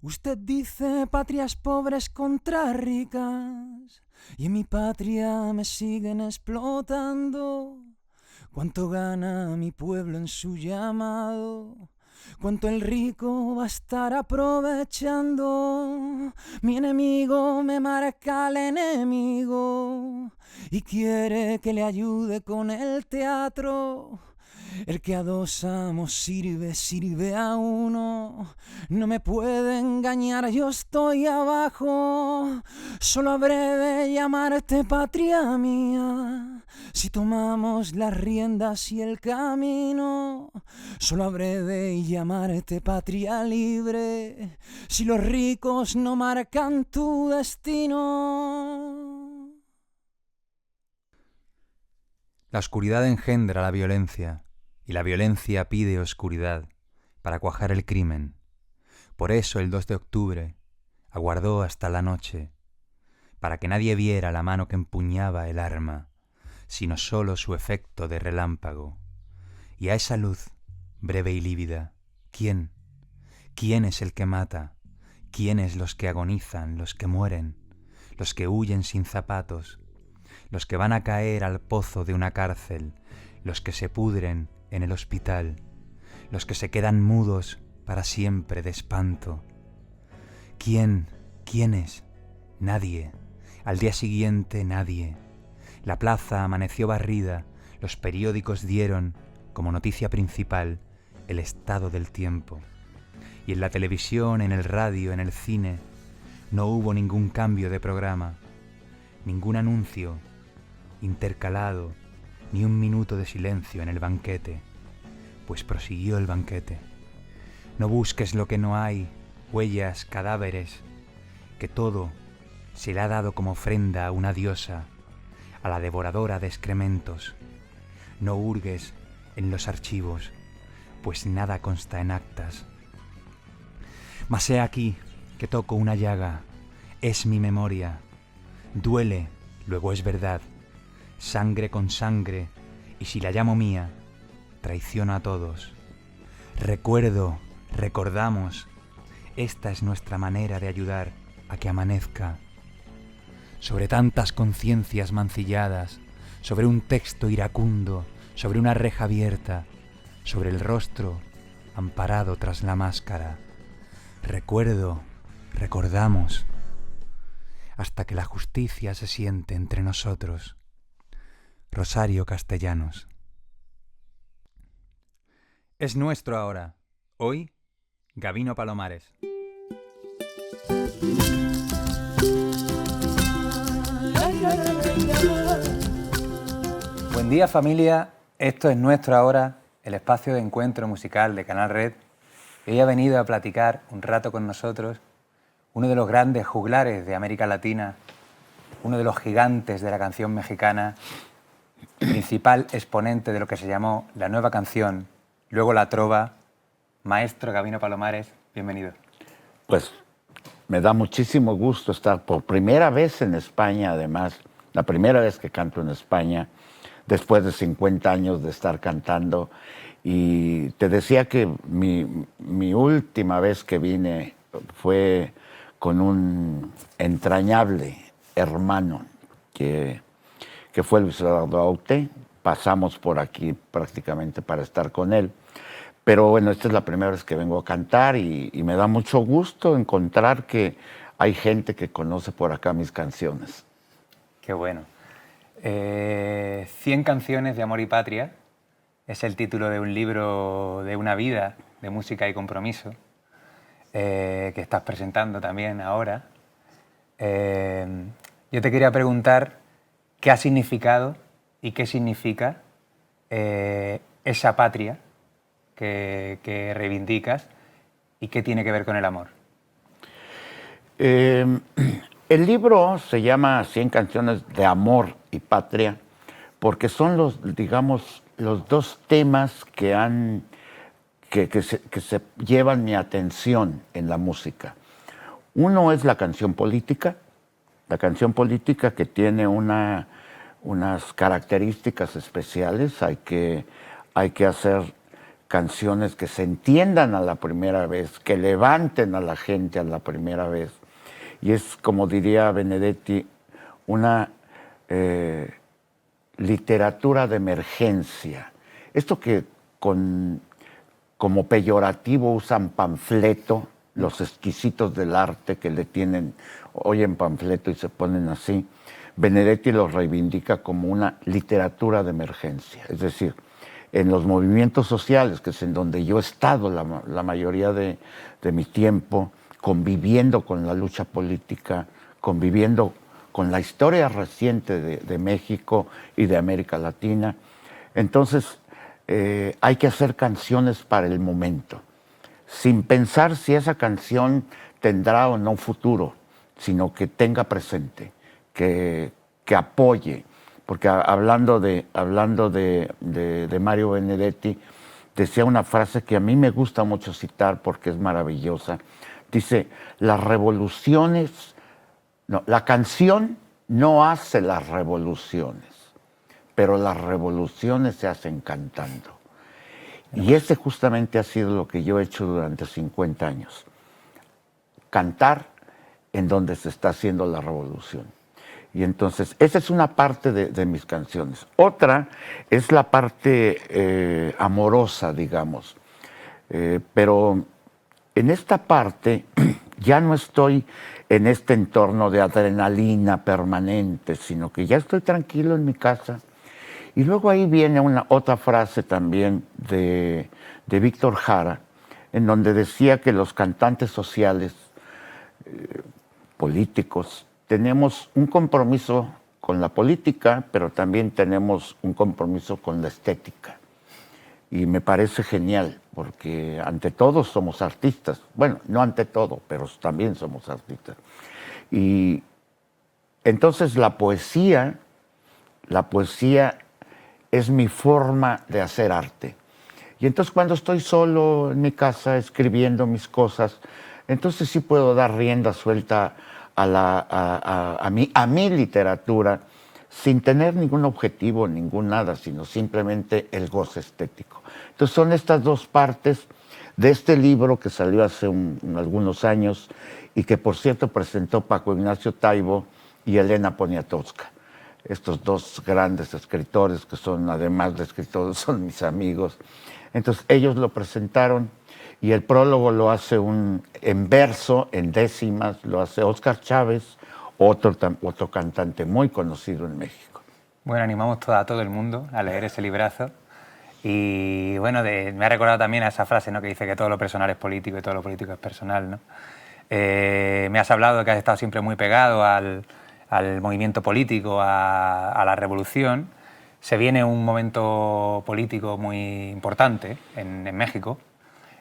Usted dice patrias pobres contra ricas, y en mi patria me siguen explotando. ¿Cuánto gana mi pueblo en su llamado? ¿Cuánto el rico va a estar aprovechando? Mi enemigo me marca al enemigo y quiere que le ayude con el teatro. El que a dos amos sirve, sirve a uno. No me puede engañar, yo estoy abajo. Solo habré de llamarte patria mía si tomamos las riendas y el camino. Solo habré de llamarte patria libre si los ricos no marcan tu destino. La oscuridad engendra la violencia, y la violencia pide oscuridad para cuajar el crimen. Por eso el 2 de octubre aguardó hasta la noche, para que nadie viera la mano que empuñaba el arma, sino solo su efecto de relámpago. Y a esa luz, breve y lívida, ¿quién? ¿Quién es el que mata? ¿Quiénes los que agonizan, los que mueren, los que huyen sin zapatos, los que van a caer al pozo de una cárcel, los que se pudren en el hospital, los que se quedan mudos para siempre de espanto? ¿Quién? ¿Quiénes? Nadie. Al día siguiente nadie. La plaza amaneció barrida, los periódicos dieron, como noticia principal, el estado del tiempo. Y en la televisión, en el radio, en el cine, no hubo ningún cambio de programa, ningún anuncio intercalado, ni un minuto de silencio en el banquete, pues prosiguió el banquete. No busques lo que no hay, huellas, cadáveres, que todo se le ha dado como ofrenda a una diosa, a la devoradora de excrementos. No hurgues en los archivos, pues nada consta en actas. Mas he aquí que toco una llaga, es mi memoria. Duele, luego es verdad, sangre con sangre, y si la llamo mía, traiciono a todos. Recuerdo, recordamos, esta es nuestra manera de ayudar a que amanezca. Sobre tantas conciencias mancilladas, sobre un texto iracundo, sobre una reja abierta, sobre el rostro amparado tras la máscara. Recuerdo, recordamos, hasta que la justicia se siente entre nosotros. Rosario Castellanos. Es nuestro ahora. Hoy, Gabino Palomares. Buen día, familia. Esto es Nuestro Ahora, el espacio de encuentro musical de Canal Red. Hoy ha venido a platicar un rato con nosotros uno de los grandes juglares de América Latina, uno de los gigantes de la canción mexicana, principal exponente de lo que se llamó la nueva canción, luego la trova, maestro Gabino Palomares. Bienvenido. Pues me da muchísimo gusto estar por primera vez en España, además, la primera vez que canto en España, después de 50 años de estar cantando. Y te decía que mi última vez que vine fue con un entrañable hermano que fue Luis Eduardo Aute. Pasamos por aquí prácticamente para estar con él. Pero bueno, esta es la primera vez que vengo a cantar y me da mucho gusto encontrar que hay gente que conoce por acá mis canciones. Qué bueno. 100 canciones de amor y patria es el título de un libro de una vida de música y compromiso que estás presentando también ahora. Yo te quería preguntar qué ha significado y qué significa esa patria que reivindicas y qué tiene que ver con el amor. El libro se llama 100 canciones de amor y patria porque son los dos temas que se llevan mi atención en la música. Uno es la canción política que tiene unas características especiales. Hay que hacer canciones que se entiendan a la primera vez, que levanten a la gente a la primera vez. Y es, como diría Benedetti, una literatura de emergencia. Esto que como peyorativo usan panfleto, los exquisitos del arte que le tienen, oyen panfleto y se ponen así, Benedetti lo reivindica como una literatura de emergencia. Es decir, en los movimientos sociales, que es en donde yo he estado la mayoría de mi tiempo, conviviendo con la lucha política, conviviendo con la historia reciente de México y de América Latina. Entonces, hay que hacer canciones para el momento, sin pensar si esa canción tendrá o no futuro, sino que tenga presente, que apoye. Porque hablando de Mario Benedetti, decía una frase que a mí me gusta mucho citar porque es maravillosa. Dice, las revoluciones, no, la canción no hace las revoluciones, pero las revoluciones se hacen cantando. Y ese justamente ha sido lo que yo he hecho durante 50 años. Cantar en donde se está haciendo la revolución. Y entonces, esa es una parte de mis canciones. Otra es la parte amorosa, digamos. Pero en esta parte ya no estoy en este entorno de adrenalina permanente, sino que ya estoy tranquilo en mi casa. Y luego ahí viene otra frase también de Víctor Jara, en donde decía que los cantantes sociales, políticos, tenemos un compromiso con la política, pero también tenemos un compromiso con la estética. Y me parece genial, porque ante todo somos artistas. Bueno, no ante todo, pero también somos artistas. Y entonces la poesía es mi forma de hacer arte. Y entonces cuando estoy solo en mi casa escribiendo mis cosas, entonces sí puedo dar rienda suelta a mi literatura sin tener ningún objetivo, ningún nada, sino simplemente el goce estético. Entonces son estas dos partes de este libro que salió hace algunos años y que por cierto presentó Paco Ignacio Taibo y Elena Poniatowska. Estos dos grandes escritores que son, además de escritores, son mis amigos. Entonces ellos lo presentaron y el prólogo lo hace en verso, en décimas, lo hace Óscar Chávez, otro cantante muy conocido en México. Bueno, animamos a todo el mundo a leer ese librazo. Y bueno, me ha recordado también a esa frase, ¿no?, que dice que todo lo personal es político y todo lo político es personal, ¿no? Me has hablado de que has estado siempre muy pegado al movimiento político, a la revolución. Se viene un momento político muy importante en México.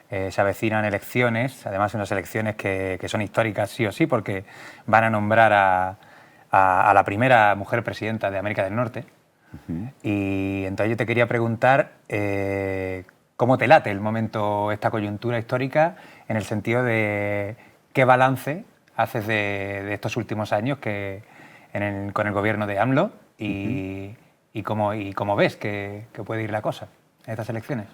Se avecinan elecciones, además unas elecciones que son históricas sí o sí, porque van a nombrar a la primera mujer presidenta de América del Norte. Uh-huh. Y entonces yo te quería preguntar cómo te late el momento, esta coyuntura histórica, en el sentido de qué balance haces de estos últimos años con el gobierno de AMLO y cómo ves que puede ir la cosa en estas elecciones.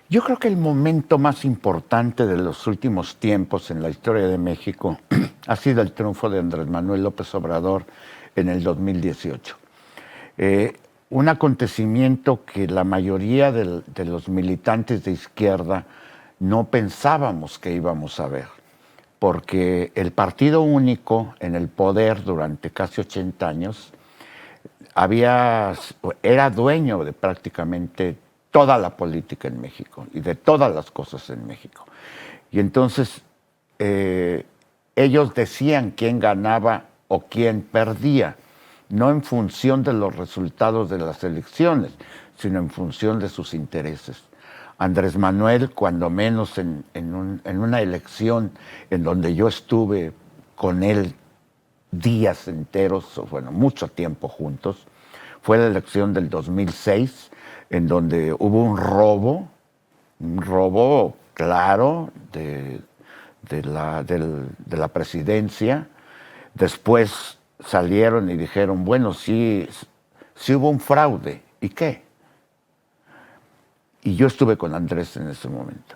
Yo creo que el momento más importante de los últimos tiempos en la historia de México ha sido el triunfo de Andrés Manuel López Obrador en el 2018. Un acontecimiento que la mayoría de los militantes de izquierda no pensábamos que íbamos a ver, porque el partido único en el poder durante casi 80 años era dueño de prácticamente toda la política en México y de todas las cosas en México. Y entonces ellos decían quién ganaba o quién perdía, no en función de los resultados de las elecciones, sino en función de sus intereses. Andrés Manuel, cuando menos en una elección en donde yo estuve con él días enteros, bueno, mucho tiempo juntos, fue la elección del 2006, en donde hubo un robo claro de la presidencia. Después salieron y dijeron, bueno, sí hubo un fraude, ¿y qué? y yo estuve con Andrés en ese momento.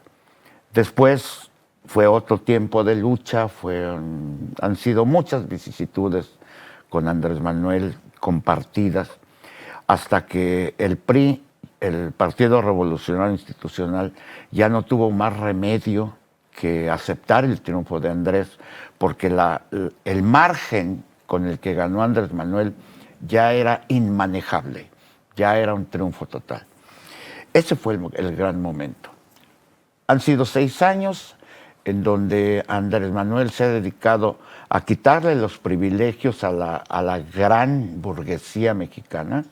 Después fue otro tiempo de lucha, han sido muchas vicisitudes con Andrés Manuel compartidas, hasta que el PRI, el Partido Revolucionario Institucional, ya no tuvo más remedio que aceptar el triunfo de Andrés, porque el margen con el que ganó Andrés Manuel ya era inmanejable, ya era un triunfo total. Ese fue el gran momento. Han sido 6 años en donde Andrés Manuel se ha dedicado a quitarle los privilegios a la gran burguesía mexicana,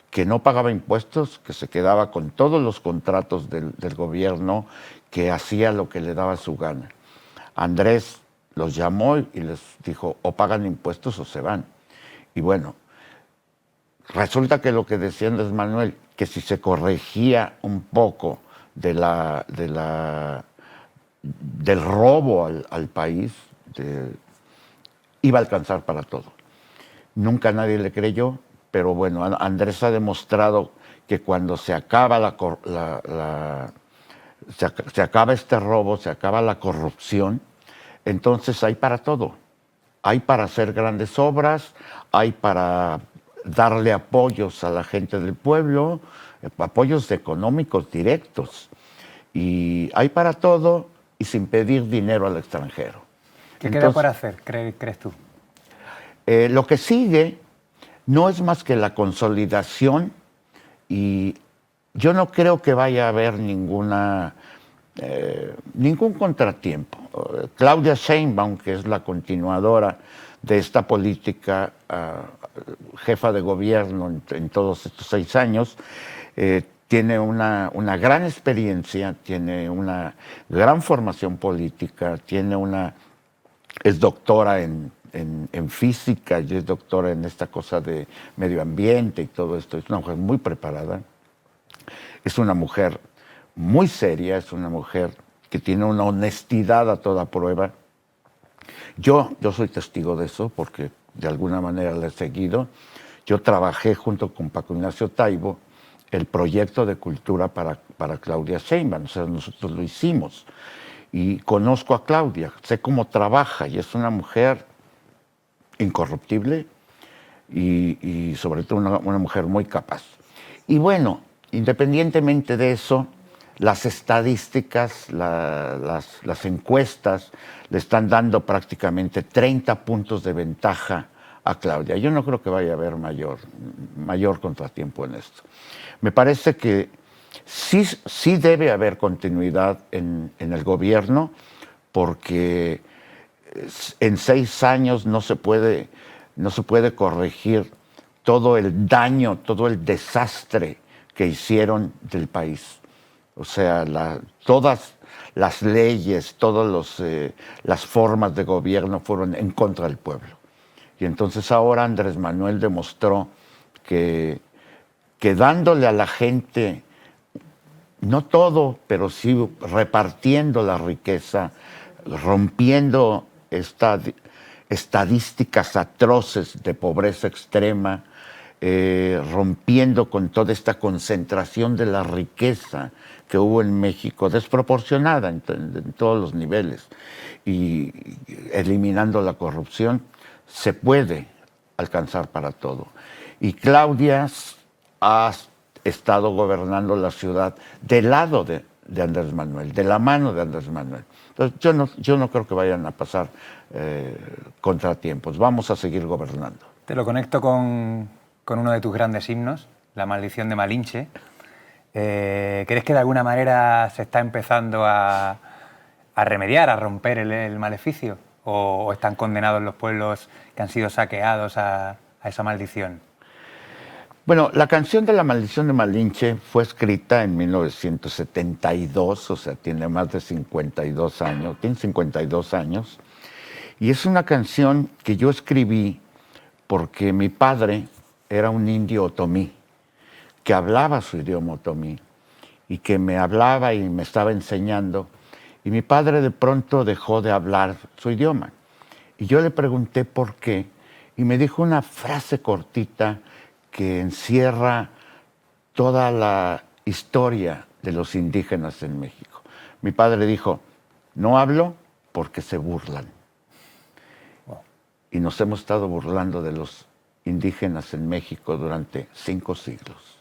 que no pagaba impuestos, que se quedaba con todos los contratos del gobierno, que hacía lo que le daba su gana. Andrés los llamó y les dijo, o pagan impuestos o se van. Y bueno, resulta que lo que decía Andrés Manuel, que si se corregía un poco del robo al país, iba a alcanzar para todo. Nunca nadie le creyó, pero bueno, Andrés ha demostrado que cuando se acaba se acaba este robo, se acaba la corrupción, entonces hay para todo. Hay para hacer grandes obras, hay para darle apoyos a la gente del pueblo, apoyos económicos directos. Y hay para todo y sin pedir dinero al extranjero. ¿Qué queda por hacer, crees tú? Lo que sigue no es más que la consolidación, y yo no creo que vaya a haber ningún contratiempo. Claudia Sheinbaum, que es la continuadora de esta política, jefa de gobierno en todos estos 6 años, tiene una gran experiencia, tiene una gran formación política, es doctora en física y es doctora en esta cosa de medio ambiente y todo esto. Es una mujer muy preparada, es una mujer muy seria, es una mujer que tiene una honestidad a toda prueba. Yo soy testigo de eso porque de alguna manera la he seguido. Yo trabajé junto con Paco Ignacio Taibo el proyecto de cultura para Claudia Sheinbaum, o sea, nosotros lo hicimos. Y conozco a Claudia, sé cómo trabaja y es una mujer incorruptible y sobre todo una mujer muy capaz. Y bueno, independientemente de eso, las estadísticas, las encuestas le están dando prácticamente 30 puntos de ventaja a Claudia. Yo no creo que vaya a haber mayor contratiempo en esto. Me parece que sí debe haber continuidad en el gobierno, porque en 6 años no se puede corregir todo el daño, todo el desastre que hicieron del país. O sea, todas las leyes, todas las formas de gobierno fueron en contra del pueblo. Y entonces ahora Andrés Manuel demostró que dándole a la gente, no todo, pero sí repartiendo la riqueza, rompiendo estadísticas atroces de pobreza extrema, rompiendo con toda esta concentración de la riqueza que hubo en México, desproporcionada en todos los niveles, y eliminando la corrupción, se puede alcanzar para todo. Y Claudia ha estado gobernando la ciudad del lado de Andrés Manuel, de la mano de Andrés Manuel. Entonces, yo no creo que vayan a pasar contratiempos. Vamos a seguir gobernando. Te lo conecto con uno de tus grandes himnos, La maldición de Malinche. ¿Crees que de alguna manera se está empezando a remediar, a romper el maleficio? ¿O están condenados los pueblos que han sido saqueados a esa maldición? Bueno, la canción de La maldición de Malinche fue escrita en 1972, o sea, tiene más de 52 años, tiene 52 años, y es una canción que yo escribí porque mi padre era un indio otomí, que hablaba su idioma otomí, y que me hablaba y me estaba enseñando, y mi padre de pronto dejó de hablar su idioma. Y yo le pregunté por qué, y me dijo una frase cortita que encierra toda la historia de los indígenas en México. Mi padre dijo, no hablo porque se burlan. Y nos hemos estado burlando de los indígenas en México durante 5 siglos.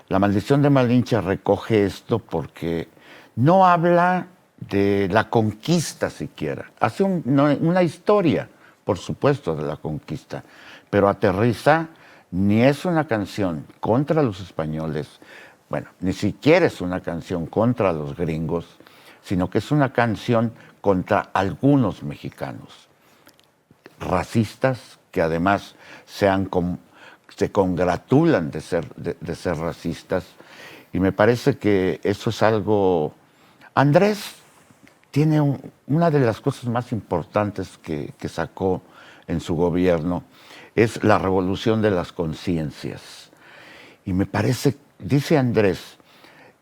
La maldición de Malinche recoge esto porque no habla de la conquista siquiera. Hace una historia, por supuesto, de la conquista, pero aterriza, ni es una canción contra los españoles, bueno, ni siquiera es una canción contra los gringos, sino que es una canción contra algunos mexicanos, racistas, que además se congratulan de ser racistas, y me parece que eso es algo... Andrés tiene una de las cosas más importantes que sacó en su gobierno, es la revolución de las conciencias. Y me parece, dice Andrés,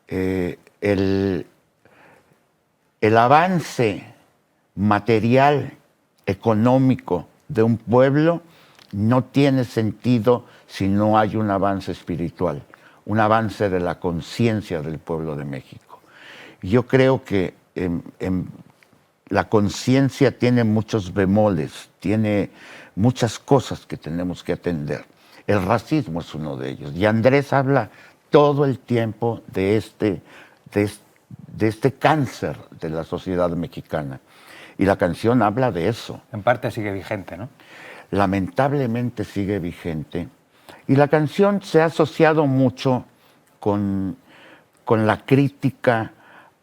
el avance material, económico de un pueblo no tiene sentido si no hay un avance espiritual, un avance de la conciencia del pueblo de México. Yo creo que la conciencia tiene muchos bemoles, tiene muchas cosas que tenemos que atender. El racismo es uno de ellos. Y Andrés habla todo el tiempo de este cáncer de la sociedad mexicana. Y la canción habla de eso. En parte sigue vigente, ¿no? Lamentablemente sigue vigente. Y la canción se ha asociado mucho con la crítica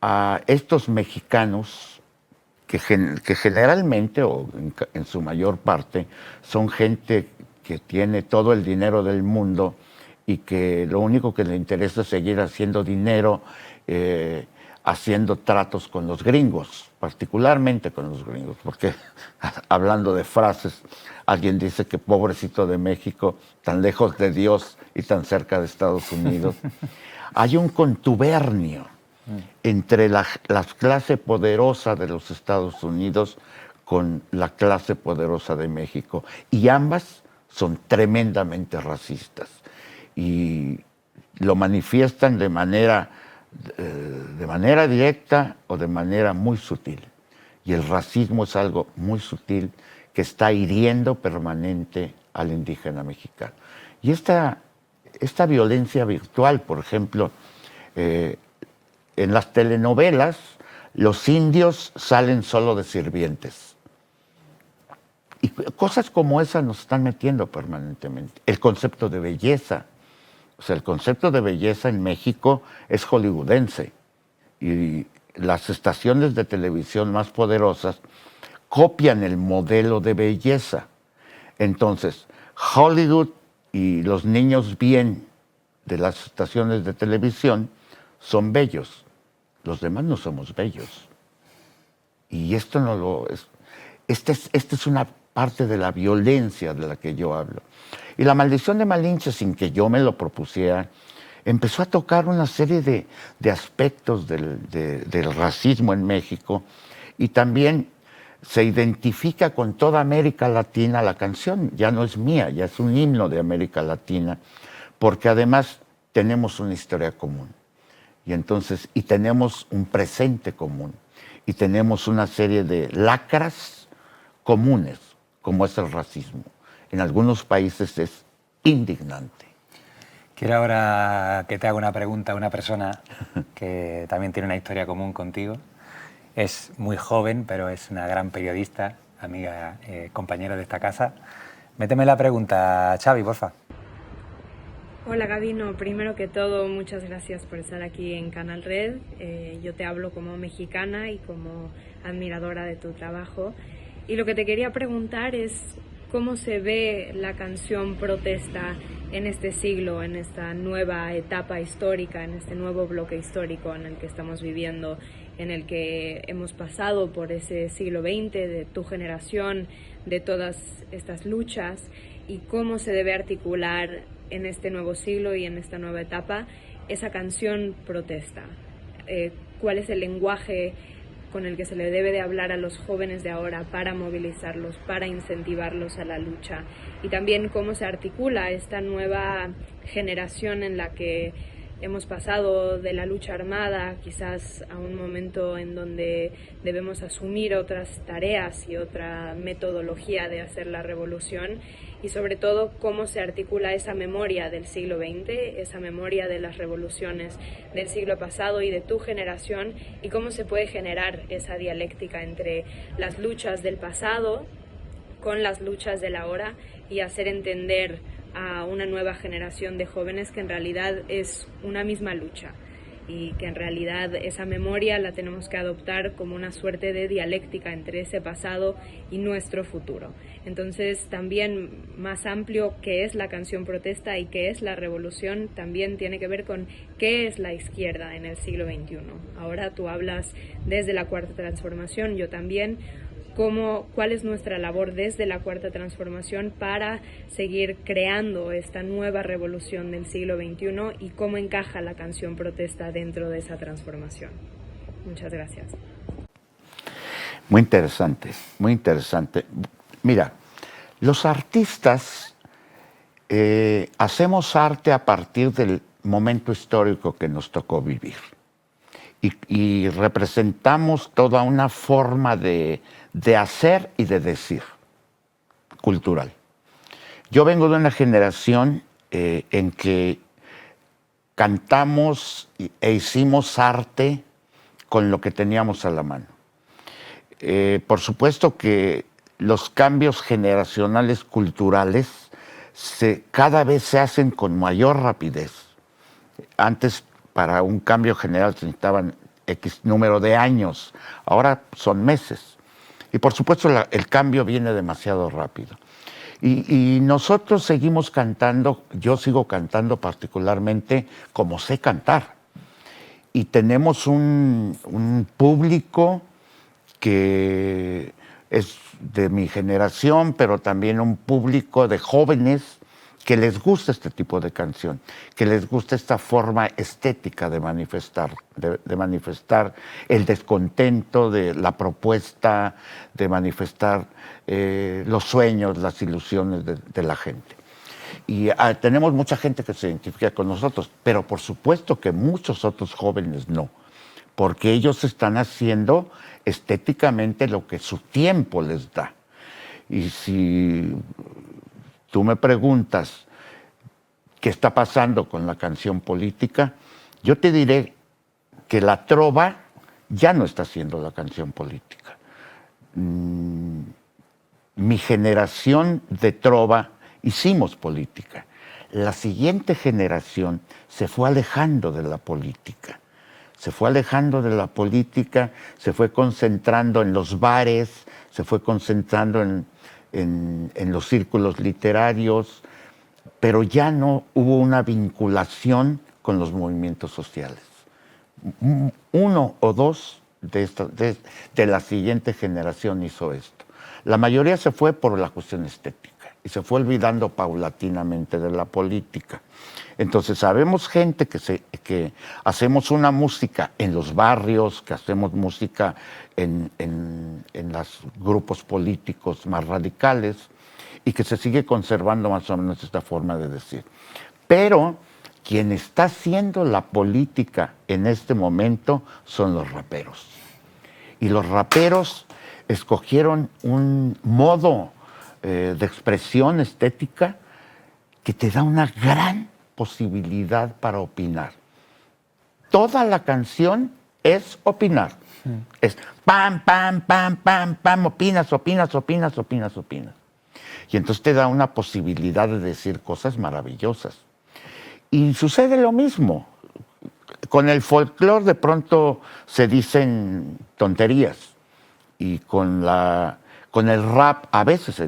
a estos mexicanos que generalmente, o en su mayor parte, son gente que tiene todo el dinero del mundo y que lo único que le interesa es seguir haciendo dinero, haciendo tratos con los gringos, particularmente con los gringos, porque hablando de frases, alguien dice que pobrecito de México, tan lejos de Dios y tan cerca de Estados Unidos. Hay un contubernio entre la clase poderosa de los Estados Unidos con la clase poderosa de México, y ambas son tremendamente racistas y lo manifiestan de manera directa o de manera muy sutil. Y el racismo es algo muy sutil que está hiriendo permanente al indígena mexicano. Y esta violencia virtual, por ejemplo, en las telenovelas, los indios salen solo de sirvientes. Y cosas como esas nos están metiendo permanentemente. El concepto de belleza. O sea, el concepto de belleza en México es hollywoodense. Y las estaciones de televisión más poderosas copian el modelo de belleza. Entonces, Hollywood y los niños bien de las estaciones de televisión son bellos. Los demás no somos bellos. Y esto no lo es. Esta es una parte de la violencia de la que yo hablo. Y la maldición de Malinche, sin que yo me lo propusiera, empezó a tocar una serie de aspectos del racismo en México, y también se identifica con toda América Latina. La canción ya no es mía, ya es un himno de América Latina, porque además tenemos una historia común. Y entonces, y tenemos un presente común, y tenemos una serie de lacras comunes, como es el racismo. En algunos países es indignante. Quiero ahora que te haga una pregunta a una persona que también tiene una historia común contigo. Es muy joven, pero es una gran periodista, amiga, compañera de esta casa. Méteme la pregunta, Xavi, porfa. Hola Gabino, primero que todo muchas gracias por estar aquí en Canal Red. Yo te hablo como mexicana y como admiradora de tu trabajo. Y lo que te quería preguntar es cómo se ve la canción protesta en este siglo, en esta nueva etapa histórica, en este nuevo bloque histórico en el que estamos viviendo, en el que hemos pasado por ese siglo XX, de tu generación, de todas estas luchas, y cómo se debe articular en este nuevo siglo y en esta nueva etapa esa canción protesta. ¿Cuál es el lenguaje con el que se le debe de hablar a los jóvenes de ahora para movilizarlos, para incentivarlos a la lucha? Y también cómo se articula esta nueva generación en la que hemos pasado de la lucha armada quizás a un momento en donde debemos asumir otras tareas y otra metodología de hacer la revolución, y sobre todo cómo se articula esa memoria del siglo XX, esa memoria de las revoluciones del siglo pasado y de tu generación, y cómo se puede generar esa dialéctica entre las luchas del pasado con las luchas del ahora y hacer entender a una nueva generación de jóvenes que en realidad es una misma lucha y que en realidad esa memoria la tenemos que adoptar como una suerte de dialéctica entre ese pasado y nuestro futuro. Entonces también más amplio qué es la canción protesta y qué es la revolución también tiene que ver con qué es la izquierda en el siglo XXI. Ahora tú hablas desde la Cuarta Transformación, yo también. ¿Cuál es nuestra labor desde la Cuarta Transformación para seguir creando esta nueva revolución del siglo XXI y cómo encaja la canción protesta dentro de esa transformación? Muchas gracias. Muy interesante, muy interesante. Mira, los artistas hacemos arte a partir del momento histórico que nos tocó vivir y representamos toda una forma de hacer y de decir cultural. Yo vengo de una generación en que cantamos e hicimos arte con lo que teníamos a la mano. Por supuesto que los cambios generacionales culturales cada vez se hacen con mayor rapidez. Antes, para un cambio general se necesitaban X número de años, ahora son meses. Y por supuesto el cambio viene demasiado rápido. Y nosotros seguimos cantando, yo sigo cantando particularmente como sé cantar. Y tenemos un público que es de mi generación, pero también un público de jóvenes que les gusta este tipo de canción, que les gusta esta forma estética de manifestar el descontento, de la propuesta, de manifestar los sueños, las ilusiones de la gente. Y tenemos mucha gente que se identifica con nosotros, pero por supuesto que muchos otros jóvenes no, porque ellos están haciendo estéticamente lo que su tiempo les da. Y si tú me preguntas qué está pasando con la canción política, yo te diré que la trova ya no está haciendo la canción política. Mi generación de trova hicimos política. La siguiente generación se fue alejando de la política. Se fue alejando de la política, se fue concentrando en los bares, se fue concentrando en los círculos literarios, pero ya no hubo una vinculación con los movimientos sociales. Uno o dos de la siguiente generación hizo esto. La mayoría se fue por la cuestión estética y se fue olvidando paulatinamente de la política. Entonces, sabemos gente que hacemos una música en los barrios, que hacemos música en los grupos políticos más radicales y que se sigue conservando más o menos esta forma de decir. Pero quien está haciendo la política en este momento son los raperos. Y los raperos escogieron un modo de expresión estética que te da una gran posibilidad para opinar. Toda la canción es opinar. Es pam, pam, pam, pam, pam, opinas. Y entonces te da una posibilidad de decir cosas maravillosas. Y sucede lo mismo. Con el folclore de pronto se dicen tonterías. Y con el rap a veces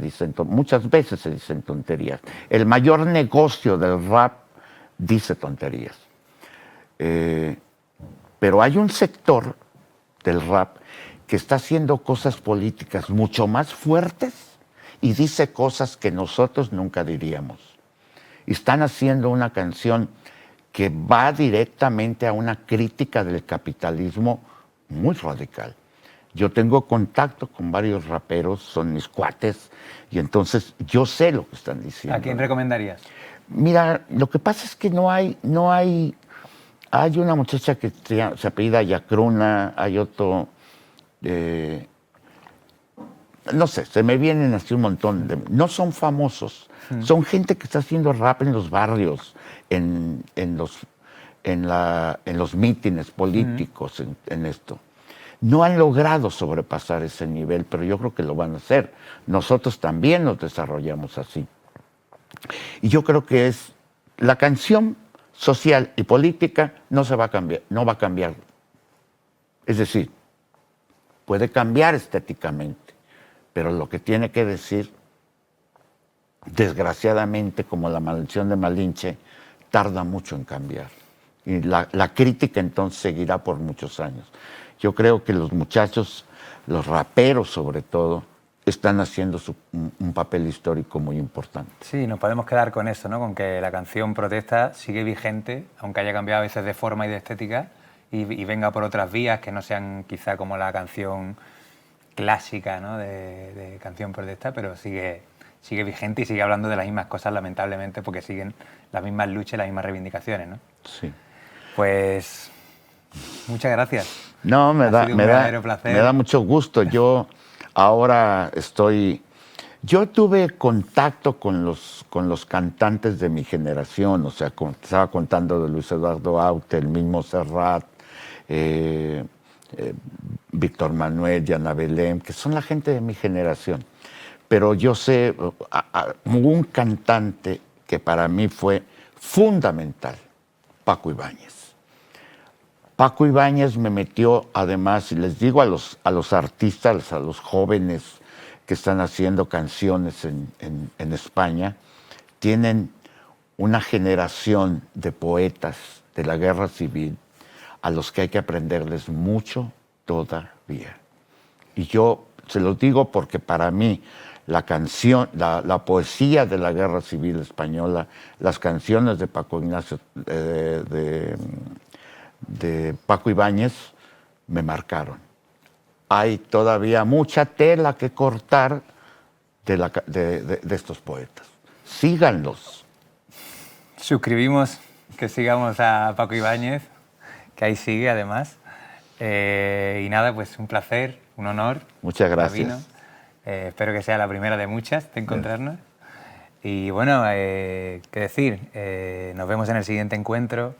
muchas veces se dicen tonterías. El mayor negocio del rap dice tonterías. Pero hay un sector del rap que está haciendo cosas políticas mucho más fuertes y dice cosas que nosotros nunca diríamos. Y están haciendo una canción que va directamente a una crítica del capitalismo muy radical. Yo tengo contacto con varios raperos, son mis cuates, y entonces yo sé lo que están diciendo. ¿A quién recomendarías? Mira, lo que pasa es que no hay Hay una muchacha que se apellida Yacruna, hay otro, no sé, se me vienen así un montón de... No son famosos, son gente que está haciendo rap en los barrios, en los mítines políticos, en esto. No han logrado sobrepasar ese nivel, pero yo creo que lo van a hacer. Nosotros también nos desarrollamos así. Y yo creo que es la canción social y política no va a cambiar. Es decir, puede cambiar estéticamente, pero lo que tiene que decir, desgraciadamente, como La maldición de Malinche, tarda mucho en cambiar. Y la crítica entonces seguirá por muchos años. Yo creo que los muchachos, los raperos sobre todo, están haciendo un papel histórico muy importante. Sí, nos podemos quedar con eso, ¿no? Con que la canción protesta sigue vigente, aunque haya cambiado a veces de forma y de estética, y venga por otras vías que no sean quizá como la canción clásica, ¿no? de canción protesta, pero sigue vigente y sigue hablando de las mismas cosas, lamentablemente, porque siguen las mismas luchas, las mismas reivindicaciones, ¿no? Sí. Pues muchas gracias. No, me da mucho gusto. Yo ahora yo tuve contacto con los cantantes de mi generación, o sea, estaba contando de Luis Eduardo Aute, el mismo Serrat, Víctor Manuel, Diana Belén, que son la gente de mi generación. Pero yo sé, un cantante que para mí fue fundamental, Paco Ibáñez. Paco Ibáñez me metió, además, y les digo a los artistas, a los jóvenes que están haciendo canciones en España, tienen una generación de poetas de la guerra civil a los que hay que aprenderles mucho todavía. Y yo se lo digo porque para mí la canción, la poesía de la guerra civil española, las canciones de Paco Ignacio, de Paco Ibáñez me marcaron. Hay todavía mucha tela que cortar de estos poetas. Síganlos. Suscribimos que sigamos a Paco Ibáñez, que ahí sigue además. Y nada, pues un placer, un honor. Muchas gracias. Espero que sea la primera de muchas de encontrarnos. Y bueno, qué decir, nos vemos en el siguiente encuentro.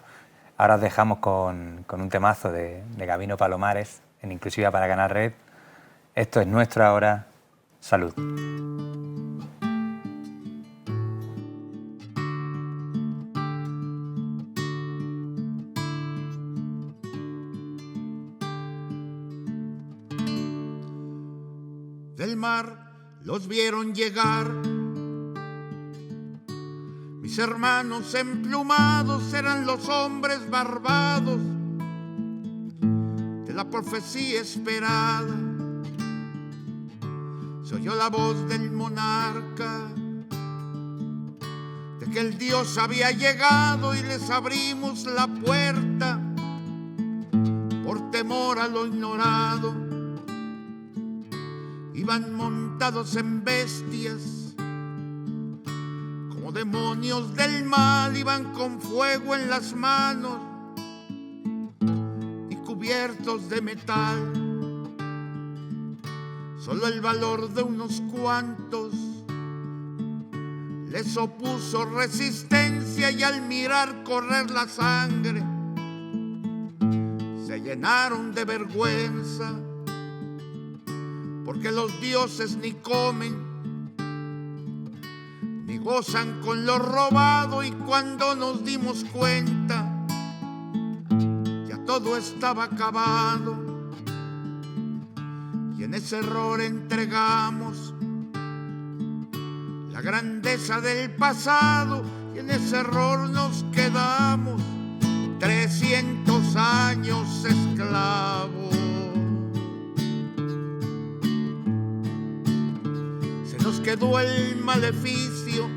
Ahora os dejamos con un temazo de Gabino Palomares, en Inclusiva para Canal Red. Esto es nuestro ahora. Salud. Del mar los vieron llegar. Mis hermanos emplumados eran los hombres barbados de la profecía esperada. Se oyó la voz del monarca de que el Dios había llegado y les abrimos la puerta por temor a lo ignorado. Iban montados en bestias como demonios del mal, iban con fuego en las manos y cubiertos de metal. Solo el valor de unos cuantos les opuso resistencia y al mirar correr la sangre se llenaron de vergüenza, porque los dioses ni comen ni gozan con lo robado. Y cuando nos dimos cuenta ya todo estaba acabado, y en ese error entregamos la grandeza del pasado, y en ese error nos quedamos 300 años esclavos. Se nos quedó el maleficio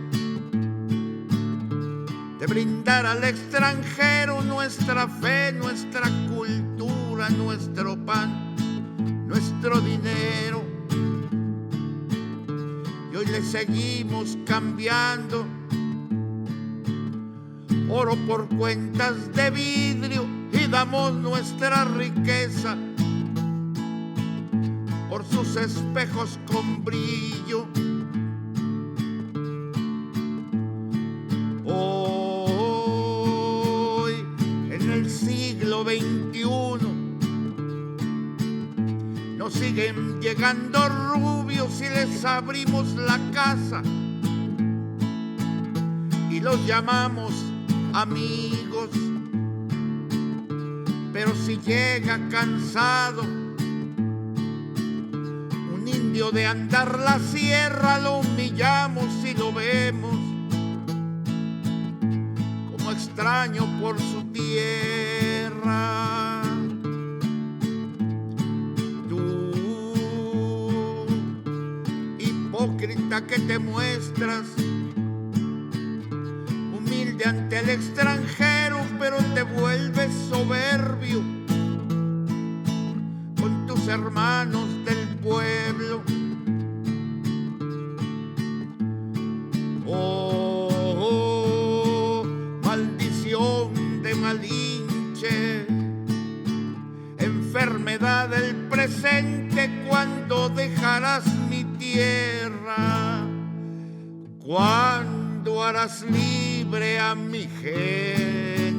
de brindar al extranjero nuestra fe, nuestra cultura, nuestro pan, nuestro dinero. Y hoy le seguimos cambiando oro por cuentas de vidrio y damos nuestra riqueza por sus espejos con brillo. Hoy, en el siglo XXI, nos siguen llegando rubios y les abrimos la casa y los llamamos amigos. Pero si llega cansado un indio de andar la sierra, lo humillamos y lo vemos como extraño por su tierra. Tú, hipócrita que te muestras humilde ante el extranjero, pero te vuelves soberbio con tus hermanos del pueblo. Oh, maldición de Malinche, enfermedad del presente, ¿cuándo dejarás mi tierra? ¿Cuándo harás libre a mi gente?